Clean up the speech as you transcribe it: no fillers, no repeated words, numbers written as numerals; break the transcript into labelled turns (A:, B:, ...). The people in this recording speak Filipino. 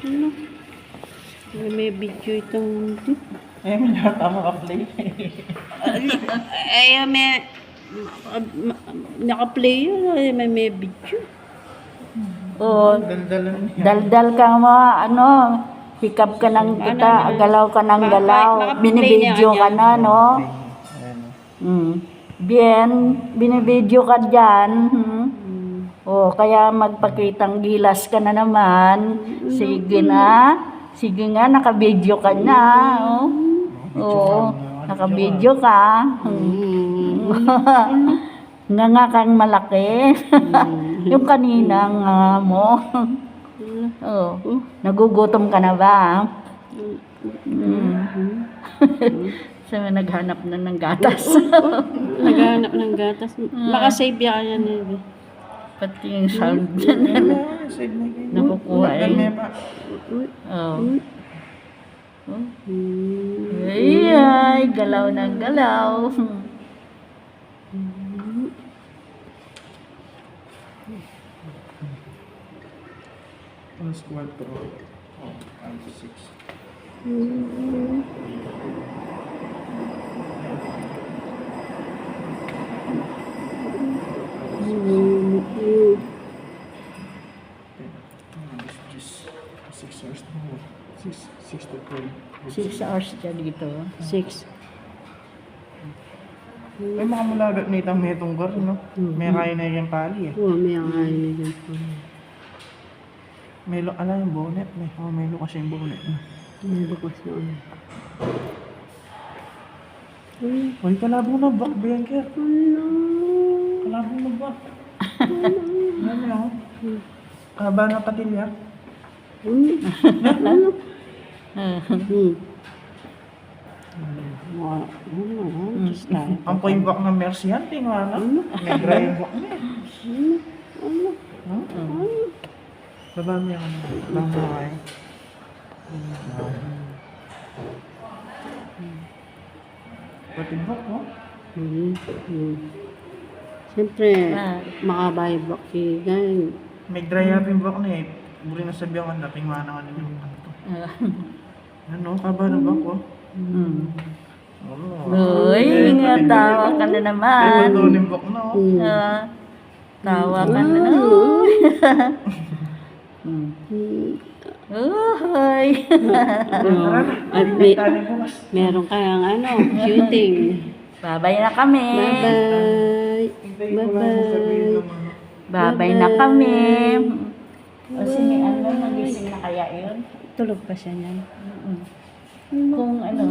A: Ano? May video itong...
B: Eh, may naka-play.
A: Ay, may... Naka-play yun. Ay, may video.
C: Oo.
B: Daldalan niya.
C: Daldal ka mo, ano, hikap ka ng kita, galaw ka ng galaw, binibidyo ka na, no? Bien, binibidyo ka dyan. O, kaya magpakitang gilas ka na naman. Sige na. Sige nga, nakabidyo ka na. Oo, nakabidyo ka. Nga kang malaki. Yung kanina nga mo. Oh, nagugutom ka na ba? So, naghanap na ng gatas.
A: Naghahanap ng gatas. Makasave yan yan.
C: Pati yung sound nakukuha eh. Oh. Ay, galaw ng galaw.
B: Plus 4. Oh, 6. Six hours to
C: 6 hours siya dito.
A: 6.
B: Ay, mga mulagat na itang metong gar, no? May kaya na yung pali, eh.
A: Oo, may ang kain na dyan.
B: May yung bonnet, may lukas yung bonnet.
A: May bukas na ano.
B: Uy, kalabong na bak, Bianca. Kalabong na bak. Ano yun? Kaba na patilya. Ang po yung bak ng Mercy yan, tingnan na. May dry yung bak niya. Baba mo yung bangay. Pati bak, no?
A: Siyempre, makabay baki. Ganyan.
B: May dry up yung bak na eh. Buri na sabihan ka na, tingnan na nga yung bak. Ano, kaba na bak, oh?
C: Uy, nga tawa ka na naman.
B: Ito yung bak na, oh.
C: Tawa ka na naman. Uy.
A: At meron kayang ano, shooting.
C: Babay na kami.
A: Bye-bye. Bye-bye.
C: Babay na kami. O sige, ano, nagising na kaya yun?
A: Tulog pa siya niyan.
C: Kung ano,